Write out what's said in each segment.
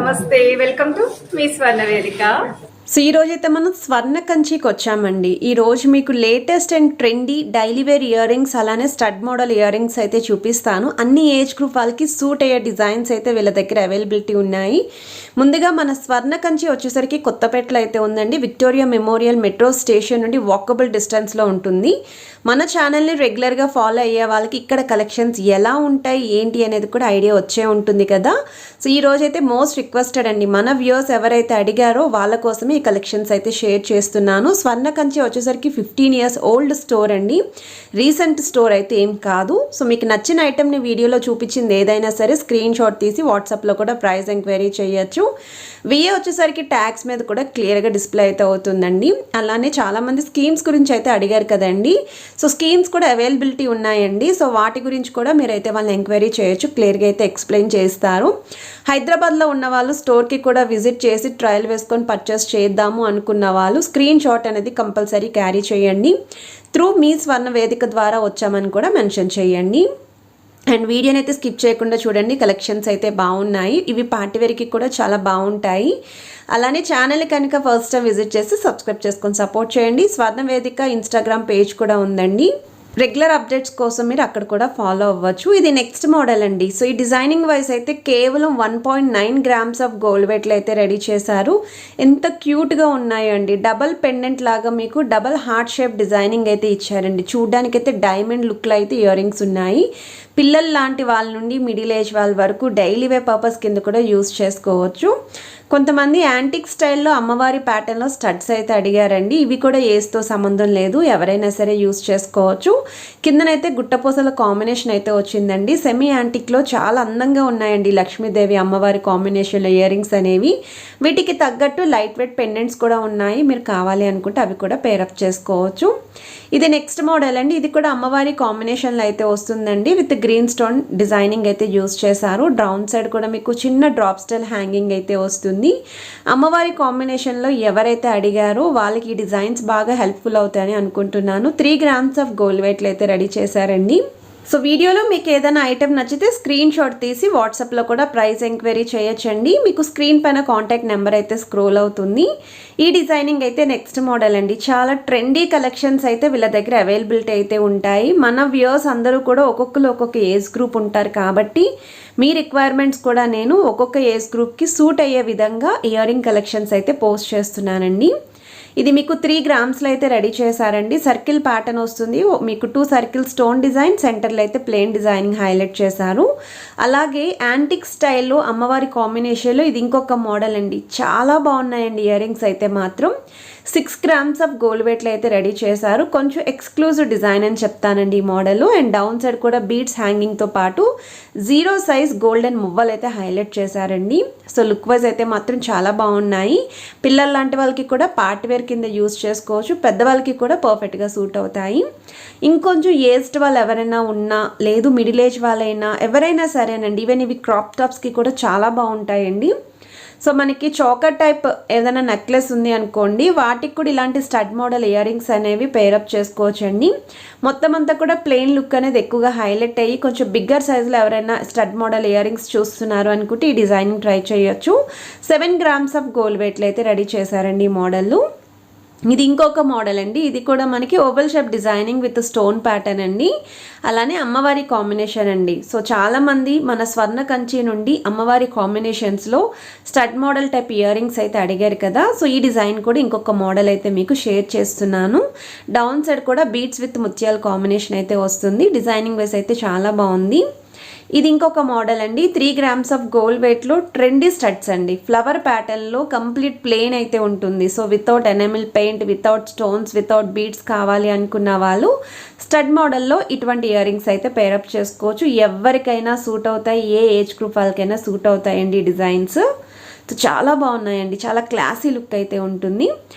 నమస్తే, welcome to me స్వర్ణ వేదిక. So ఈ రోజు అయితే మనం స్వర్ణ కంచికి వచ్చామండి. ఈ రోజు మీకు latest and trendy daily wear ear rings అలానే స్టడ్ మోడల్ ఇయర్ రింగ్స్ అయితే చూపిస్తాను. అన్ని ఏజ్ గ్రూప్ వాళ్ళకి సూట్ అయ్యే డిజైన్స్ అయితే వీళ్ళ దగ్గర అవైలబిలిటీ ఉన్నాయి. ముందుగా మన స్వర్ణ కంచి వచ్చేసరికి కొత్తపేటలో అయితే ఉందండి. విక్టోరియా మెమోరియల్ మెట్రో స్టేషన్ నుండి వాకబుల్ డిస్టెన్స్లో ఉంటుంది. మన ఛానల్ని రెగ్యులర్గా ఫాలో అయ్యే వాళ్ళకి ఇక్కడ కలెక్షన్స్ ఎలా ఉంటాయి ఏంటి అనేది కూడా ఐడియా వచ్చే ఉంటుంది కదా. సో ఈ రోజు అయితే మోస్ట్ రిక్వెస్టెడ్ అండి, మన వ్యూవర్స్ ఎవరైతే అడిగారో వాళ్ళ కోసమే ఈ కలెక్షన్స్ అయితే షేర్ చేస్తున్నాను. స్వర్ణ కంచి వచ్చేసరికి 15 years ఓల్డ్ స్టోర్ అండి, రీసెంట్ స్టోర్ అయితే ఏం కాదు. సో మీకు నచ్చిన ఐటెంని వీడియోలో చూపించింది ఏదైనా సరే స్క్రీన్ షాట్ తీసి వాట్సాప్లో కూడా ప్రైస్ ఎంక్వైరీ చేయొచ్చు. విఏ వచ్చేసరికి ట్యాగ్స్ మీద కూడా క్లియర్గా డిస్ప్లే అయితే అవుతుందండి. అలానే చాలామంది స్కీమ్స్ గురించి అయితే అడిగారు కదండి. సో స్కీమ్స్ కూడా అవైలబిలిటీ ఉన్నాయండి. సో వాటి గురించి కూడా మీరైతే వాళ్ళని ఎంక్వైరీ చేయొచ్చు, క్లియర్గా అయితే ఎక్స్ప్లెయిన్ చేస్తారు. హైదరాబాద్లో ఉన్న వాళ్ళు స్టోర్కి కూడా విజిట్ చేసి ట్రయల్ వేసుకొని పర్చేస్ చేద్దాము అనుకున్న వాళ్ళు స్క్రీన్ షాట్ అనేది కంపల్సరీ క్యారీ చేయండి. త్రూ మీ స్వర్ణ వేదిక ద్వారా వచ్చామని కూడా మెన్షన్ చేయండి. అండ్ వీడియోని అయితే స్కిప్ చేయకుండా చూడండి, కలెక్షన్స్ అయితే బాగున్నాయి. ఇవి పార్టీవేర్కి కూడా చాలా బాగుంటాయి. అలానే ఛానల్ కనుక ఫస్ట్ టైం విజిట్ చేసి సబ్స్క్రైబ్ చేసుకొని సపోర్ట్ చేయండి. స్వర్ణ వేదిక ఇన్స్టాగ్రామ్ పేజ్ కూడా ఉందండి. రెగ్యులర్ అప్డేట్స్ కోసం మీరు అక్కడ కూడా ఫాలో అవ్వచ్చు. ఇది నెక్స్ట్ మోడల్ అండి. సో ఈ డిజైనింగ్ వైజ్ అయితే కేవలం 1.9 grams ఆఫ్ గోల్డ్ వెయిట్లు అయితే రెడీ చేశారు. ఎంత క్యూట్గా ఉన్నాయండి. డబల్ పెండెంట్ లాగా మీకు డబల్ హార్ట్ షేప్ డిజైనింగ్ అయితే ఇచ్చారండి. చూడ్డానికైతే డైమండ్ లుక్లో అయితే ఇయర్ రింగ్స్ ఉన్నాయి. పిల్లలు లాంటి వాళ్ళ నుండి మిడిల్ ఏజ్ వాళ్ళ వరకు డైలీ వే పర్పస్ కింద కూడా యూస్ చేసుకోవచ్చు. కొంతమంది యాంటిక్ స్టైల్లో అమ్మవారి ప్యాటర్న్లో స్టడ్స్ అయితే అడిగారండి. ఇవి కూడా ఏస్తో సంబంధం లేదు, ఎవరైనా సరే యూస్ చేసుకోవచ్చు. కిందనైతే గుట్టపూసల కాంబినేషన్ అయితే వచ్చిందండి. సెమీ యాంటిక్లో చాలా అందంగా ఉన్నాయండి లక్ష్మీదేవి అమ్మవారి కాంబినేషన్లో ఇయర్ రింగ్స్ అనేవి. వీటికి తగ్గట్టు లైట్ వెయిట్ పెండెంట్స్ కూడా ఉన్నాయి. మీరు కావాలి అనుకుంటే అవి కూడా పేరప్ చేసుకోవచ్చు. ఇది నెక్స్ట్ మోడల్ అండి. ఇది కూడా అమ్మవారి కాంబినేషన్లో అయితే వస్తుందండి. విత్ గ్రీన్ స్టోన్ డిజైనింగ్ అయితే యూస్ చేశారు. డౌన్ సైడ్ కూడా మీకు చిన్న డ్రాప్ స్టైల్ హ్యాంగింగ్ అయితే వస్తుంది. అమ్మవారి కాంబినేషన్లో ఎవరైతే అడిగారో వాళ్ళకి ఈ డిజైన్స్ బాగా హెల్ప్ఫుల్ అవుతాయని అనుకుంటున్నాను. 3 grams ఆఫ్ గోల్డ్ వెయిట్లు అయితే రెడీ చేశారండి. సో వీడియోలో మీకు ఏదైనా ఐటెం నచ్చితే స్క్రీన్ షాట్ తీసి వాట్సాప్లో కూడా ప్రైస్ ఎంక్వైరీ చేయొచ్చండి. మీకు స్క్రీన్ పైన కాంటాక్ట్ నెంబర్ అయితే స్క్రోల్ అవుతుంది. ఈ డిజైనింగ్ అయితే నెక్స్ట్ మోడల్ అండి. చాలా ట్రెండీ కలెక్షన్స్ అయితే వీళ్ళ దగ్గర అవైలబిలిటీ అయితే ఉంటాయి. మన వ్యూవర్స్ అందరూ కూడా ఒక్కొక్కరు ఒక్కొక్క ఏజ్ గ్రూప్ ఉంటారు కాబట్టి మీ రిక్వైర్మెంట్స్ కూడా నేను ఒక్కొక్క ఏజ్ గ్రూప్కి సూట్ అయ్యే విధంగా ఇయర్ రింగ్ కలెక్షన్స్ అయితే పోస్ట్ చేస్తున్నానండి. ఇది మీకు 3 grams అయితే రెడీ చేశారండి. సర్కిల్ ప్యాటర్న్ వస్తుంది. మీకు 2 circle స్టోన్ డిజైన్, సెంటర్లో అయితే ప్లెయిన్ డిజైనింగ్ హైలైట్ చేశారు. అలాగే యాంటిక్ స్టైల్లో అమ్మవారి కాంబినేషన్లో ఇది ఇంకొక మోడల్ అండి. చాలా బాగున్నాయండి ఇయర్ రింగ్స్ అయితే మాత్రం. 6 grams ఆఫ్ గోల్డ్ వెయిట్లు అయితే రెడీ చేశారు. కొంచెం ఎక్స్క్లూజివ్ డిజైన్ అని చెప్తానండి ఈ మోడల్. అండ్ డౌన్ సైడ్ కూడా బీడ్స్ హ్యాంగింగ్తో పాటు 0 size గోల్డెన్ మువ్వలు అయితే హైలైట్ చేశారండి. సో లుక్ వైజ్ అయితే మాత్రం చాలా బాగున్నాయి. పిల్లల లాంటి వాళ్ళకి కూడా పార్టీ వేర్ కింద యూస్ చేసుకోవచ్చు, పెద్దవాళ్ళకి కూడా పర్ఫెక్ట్గా సూట్ అవుతాయి. ఇంకొంచెం ఏజ్డ్ వాళ్ళు ఎవరైనా ఉన్నా, లేదు మిడిల్ ఏజ్ వాళ్ళైనా ఎవరైనా సరేనండి. ఈవెన్ ఇవి క్రాప్ టాప్స్కి కూడా చాలా బాగుంటాయండి. సో మనకి చోకర్ టైప్ ఏదైనా నెక్లెస్ ఉంది అనుకోండి, వాటికి కూడా ఇలాంటి స్టడ్ మోడల్ ఇయర్ రింగ్స్ అనేవి పేరప్ చేసుకోవచ్చండి. మొత్తం అంతా కూడా ప్లెయిన్ లుక్ అనేది ఎక్కువగా హైలైట్ అయ్యి కొంచెం బిగ్గర్ సైజులో ఎవరైనా స్టడ్ మోడల్ ఇయర్ రింగ్స్ చూస్తున్నారు అనుకుంటే ఈ డిజైనింగ్ ట్రై చేయొచ్చు. 7 grams ఆఫ్ గోల్డ్ వెయిట్లు అయితే రెడీ చేశారండి ఈ మోడల్. ఇది ఇంకొక మోడల్ అండి. ఇది కూడా మనకి oval shape designing with stone pattern అండి. అలానే అమ్మవారి కాంబినేషన్ అండి. సో చాలామంది మన స్వర్ణ కంచి నుండి అమ్మవారి కాంబినేషన్స్లో stud model type ear rings అయితే అడిగారు కదా. సో ఈ డిజైన్ కూడా ఇంకొక మోడల్ అయితే మీకు షేర్ చేస్తున్నాను. డౌన్ సైడ్ కూడా బీడ్స్ విత్ ముత్యాల కాంబినేషన్ అయితే వస్తుంది. డిజైనింగ్ వైస్ అయితే చాలా బాగుంది. ఇది ఇంకొక మోడల్ అండి. 3 grams ఆఫ్ గోల్డ్ వెయిట్లో ట్రెండీ స్టడ్స్ అండి. ఫ్లవర్ ప్యాటర్న్లో కంప్లీట్ ప్లెయిన్ అయితే ఉంటుంది. So without enamel paint, without stones, without beads కావాలి అనుకున్న వాళ్ళు స్టడ్ మోడల్లో ఇటువంటి ఇయర్ రింగ్స్ అయితే పేరప్ చేసుకోవచ్చు. ఎవరికైనా సూట్ అవుతాయి, ఏ ఏజ్ గ్రూప్ వాళ్ళకైనా సూట్ అవుతాయండి డిజైన్స్. చాలా బాగున్నాయండి. చాలా క్లాసీ లుక్ అయితే ఉంటుంది.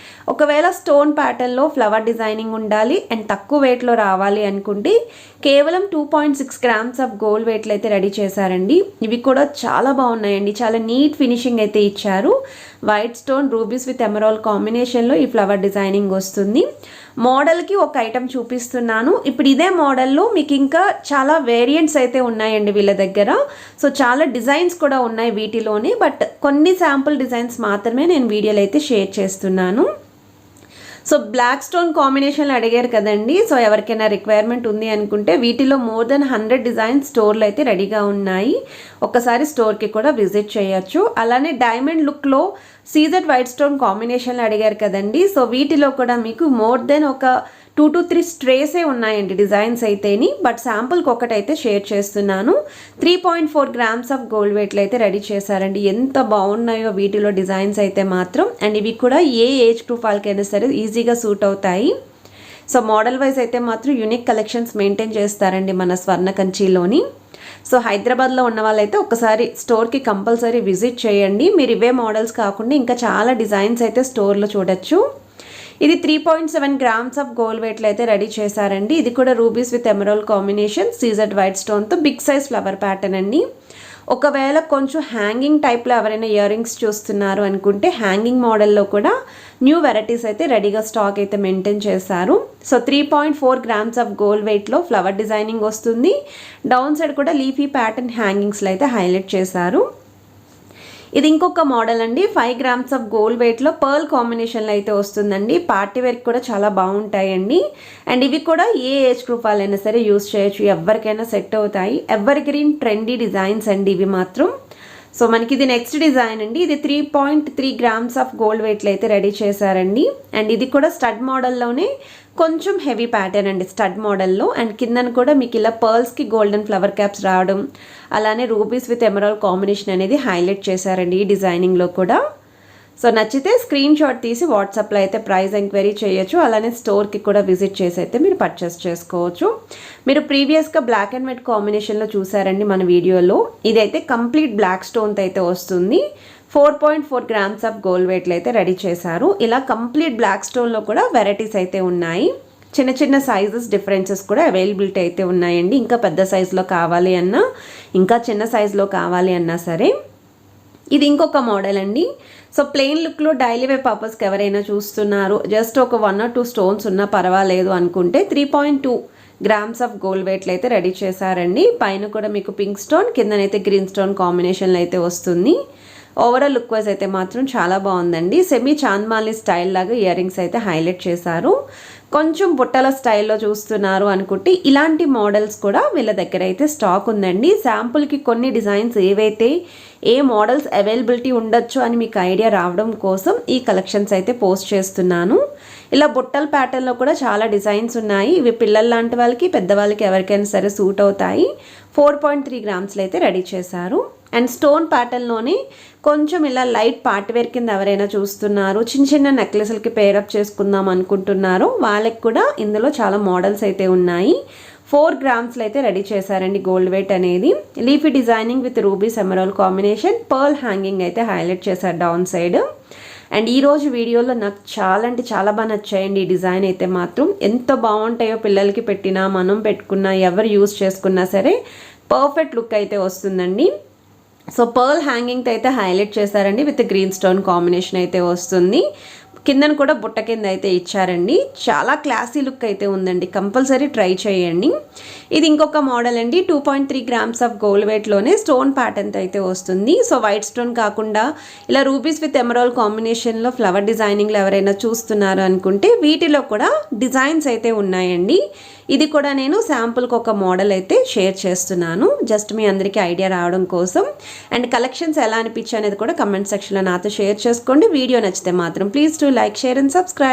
ఒకవేళ స్టోన్ ప్యాటర్న్లో ఫ్లవర్ డిజైనింగ్ ఉండాలి అండ్ తక్కువ వెయిట్లో రావాలి అనుకుంటే కేవలం 2.6 grams ఆఫ్ గోల్డ్ వెయిట్లు అయితే రెడీ చేశారండి. ఇవి కూడా చాలా బాగున్నాయండి. చాలా నీట్ ఫినిషింగ్ అయితే ఇచ్చారు. White stone rubies with emerald కాంబినేషన్లో ఈ ఫ్లవర్ డిజైనింగ్ వస్తుంది. మోడల్కి ఒక ఐటమ్ చూపిస్తున్నాను. ఇప్పుడు ఇదే మోడల్లో మీకు ఇంకా చాలా వేరియంట్స్ అయితే ఉన్నాయండి వీళ్ళ దగ్గర. సో చాలా డిజైన్స్ కూడా ఉన్నాయి వీటిలోనే, బట్ కొన్ని శాంపుల్ డిజైన్స్ మాత్రమే నేను వీడియోలో అయితే షేర్ చేస్తున్నాను. సో బ్లాక్ స్టోన్ కాంబినేషన్లో అడిగారు కదండి. సో ఎవరికైనా రిక్వైర్మెంట్ ఉంది అనుకుంటే వీటిలో మోర్ దెన్ 100 డిజైన్స్ స్టోర్లో అయితే రెడీగా ఉన్నాయి. ఒక్కసారి స్టోర్కి కూడా విజిట్ చేయొచ్చు. అలానే డైమండ్ లుక్లో సీజెడ్ వైట్ స్టోన్ కాంబినేషన్లో అడిగారు కదండి. సో వీటిలో కూడా మీకు మోర్ దెన్ ఒక 2 to 3 స్ట్రేసే ఉన్నాయండి డిజైన్స్ అయితేని, బట్ శాంపుల్కి ఒకటైతే షేర్ చేస్తున్నాను. 3.4 grams ఆఫ్ గోల్డ్ వెయిట్లు అయితే రెడీ చేశారండి. ఎంత బాగున్నాయో వీటిలో డిజైన్స్ అయితే మాత్రం. అండ్ ఇవి కూడా ఏ ఏజ్ గ్రూప్ వాళ్ళకైనా సరే ఈజీగా సూట్ అవుతాయి. సో మోడల్ వైజ్ అయితే మాత్రం యూనిక్ కలెక్షన్స్ మెయింటైన్ చేస్తారండి మన స్వర్ణ కంచిలోని. సో హైదరాబాద్లో ఉన్న వాళ్ళైతే ఒకసారి స్టోర్కి కంపల్సరీ విజిట్ చేయండి. మీరు ఇవే మోడల్స్ కాకుండా ఇంకా చాలా డిజైన్స్ అయితే స్టోర్లో చూడొచ్చు. ఇది 3.7 grams ఆఫ్ గోల్డ్ వెయిట్లు అయితే రెడీ చేశారండి. ఇది కూడా rubies with emerald combination CZ white స్టోన్తో బిగ్ సైజ్ ఫ్లవర్ ప్యాటర్న్ అండి. ఒకవేళ కొంచెం హ్యాంగింగ్ టైప్లో ఎవరైనా ఇయర్ రింగ్స్ చూస్తున్నారు అనుకుంటే హ్యాంగింగ్ మోడల్లో కూడా న్యూ వెరైటీస్ అయితే రెడీగా స్టాక్ అయితే మెయింటైన్ చేశారు. సో 3.4 grams ఆఫ్ గోల్డ్ వెయిట్లో ఫ్లవర్ డిజైనింగ్ వస్తుంది. డౌన్ సైడ్ కూడా లీఫీ ప్యాటర్న్ హ్యాంగింగ్స్లో అయితే హైలైట్ చేశారు. ఇది ఇంకొక మోడల్ అండి. 5 grams ఆఫ్ గోల్డ్ వెయిట్లో పర్ల్ కాంబినేషన్లో అయితే వస్తుందండి. పార్టీ వేర్కి కూడా చాలా బాగుంటాయండి. అండ్ ఇవి కూడా ఏ ఏజ్ గ్రూప్ వాళ్ళైనా సరే యూస్ చేయొచ్చు, ఎవరికైనా సెట్ అవుతాయి. ఎవర్ గ్రీన్ ట్రెండీ డిజైన్స్ అండి ఇవి మాత్రం. సో మనకి ఇది నెక్స్ట్ డిజైన్ అండి. ఇది 3.3 grams ఆఫ్ గోల్డ్ వెయిట్లో అయితే రెడీ చేశారండి. అండ్ ఇది కూడా స్టడ్ మోడల్లోనే కొంచెం హెవీ ప్యాటర్న్ అండి స్టడ్ మోడల్లో. అండ్ కిందన కూడా మీకు ఇలా పర్ల్స్కి గోల్డెన్ ఫ్లవర్ క్యాప్స్ రావడం, అలానే రూబీస్ విత్ ఎమరాల్డ్ కాంబినేషన్ అనేది హైలైట్ చేశారండి ఈ డిజైనింగ్లో కూడా. సో నచ్చితే స్క్రీన్ షాట్ తీసి వాట్సాప్లో అయితే ప్రైస్ ఎంక్వైరీ చేయొచ్చు. అలానే స్టోర్కి కూడా విజిట్ చేసి అయితే మీరు పర్చేస్ చేసుకోవచ్చు. మీరు ప్రీవియస్గా బ్లాక్ అండ్ వైట్ కాంబినేషన్లో చూసారండి మన వీడియోలో. ఇదైతే కంప్లీట్ బ్లాక్ స్టోన్తో అయితే వస్తుంది. 4.4 grams ఆఫ్ గోల్డ్ వెయిట్లు అయితే రెడీ చేశారు. ఇలా కంప్లీట్ బ్లాక్ స్టోన్లో కూడా వెరైటీస్ అయితే ఉన్నాయి. చిన్న చిన్న సైజెస్ డిఫరెన్సెస్ కూడా అవైలబిలిటీ అయితే ఉన్నాయండి. ఇంకా పెద్ద సైజులో కావాలి అన్నా, ఇంకా చిన్న సైజులో కావాలి అన్నా సరే. ఇది ఇంకొక మోడల్ అండి. సో ప్లెయిన్ లుక్లో డైలీ వేర్ పర్పస్కి ఎవరైనా చూస్తున్నారు, జస్ట్ ఒక 1 or 2 స్టోన్స్ ఉన్నా పర్వాలేదు అనుకుంటే 3.2 grams ఆఫ్ గోల్డ్ వెయిట్లు అయితే రెడీ చేశారండి. పైన కూడా మీకు పింక్ స్టోన్, కిందనైతే గ్రీన్ స్టోన్ కాంబినేషన్లో అయితే వస్తుంది. ఓవరాల్ లుక్ వైజ్ అయితే మాత్రం చాలా బాగుందండి. సెమీ చాంద్మాలి స్టైల్ లాగా ఇయర్ రింగ్స్ అయితే హైలైట్ చేశారు. కొంచెం బుట్టల స్టైల్లో చూస్తున్నారు అనుకుంటే ఇలాంటి మోడల్స్ కూడా వీళ్ళ దగ్గర అయితే స్టాక్ ఉందండి. శాంపుల్కి కొన్ని డిజైన్స్ ఏవైతే ఏ మోడల్స్ అవైలబిలిటీ ఉండొచ్చు అని మీకు ఐడియా రావడం కోసం ఈ కలెక్షన్స్ అయితే పోస్ట్ చేస్తున్నాను. ఇలా బుట్టల ప్యాటర్న్లో కూడా చాలా డిజైన్స్ ఉన్నాయి. ఇవి పిల్లల లాంటి వాళ్ళకి, పెద్దవాళ్ళకి ఎవరికైనా సరే సూట్ అవుతాయి. 4.3 grams అయితే రెడీ చేశారు. అండ్ స్టోన్ ప్యాటర్న్లోనే కొంచెం ఇలా లైట్ పార్టీవేర్ కింద ఎవరైనా చూస్తున్నారు, చిన్న చిన్న నెక్లెస్లకి పేరప్ చేసుకుందాం అనుకుంటున్నారో వాళ్ళకి కూడా ఇందులో చాలా మోడల్స్ అయితే ఉన్నాయి. 4 grams అయితే రెడీ చేశారండి గోల్డ్ వెయిట్ అనేది. Leafy designing with rubies emerald combination, pearl hanging అయితే హైలైట్ చేశారు డౌన్ సైడ్. అండ్ ఈరోజు వీడియోలో నాకు చాలా అంటే చాలా బాగా నచ్చాయండి ఈ డిజైన్ అయితే మాత్రం. ఎంత బాగుంటాయో పిల్లలకి పెట్టినా, మనం పెట్టుకున్నా, ఎవరు యూస్ చేసుకున్నా సరే పర్ఫెక్ట్ లుక్ అయితే వస్తుందండి. సో పర్ల్ హ్యాంగింగ్తో అయితే హైలైట్ చేశారండి విత్ గ్రీన్ స్టోన్ కాంబినేషన్ అయితే వస్తుంది. కిందన కూడా బుట్ట కింద అయితే ఇచ్చారండి. చాలా క్లాసీ లుక్ అయితే ఉందండి. కంపల్సరీ ట్రై చేయండి. ఇది ఇంకొక మోడల్ అండి. 2.3 grams ఆఫ్ గోల్డ్ వెయిట్లోనే స్టోన్ ప్యాటర్న్తో అయితే వస్తుంది. సో వైట్ స్టోన్ కాకుండా ఇలా రూబీస్ విత్ ఎమరాల్డ్ కాంబినేషన్లో ఫ్లవర్ డిజైనింగ్లో ఎవరైనా చూస్తున్నారు అనుకుంటే వీటిలో కూడా డిజైన్స్ అయితే ఉన్నాయండి. ఇది కూడా నేను శాంపుల్కి ఒక మోడల్ అయితే షేర్ చేస్తున్నాను, జస్ట్ మీ అందరికీ ఐడియా రావడం కోసం. అండ్ కలెక్షన్స్ ఎలా అనిపించాయి అనేది కూడా కమెంట్ సెక్షన్లో నాతో షేర్ చేసుకోండి. వీడియో నచ్చితే మాత్రం please to like, share and subscribe.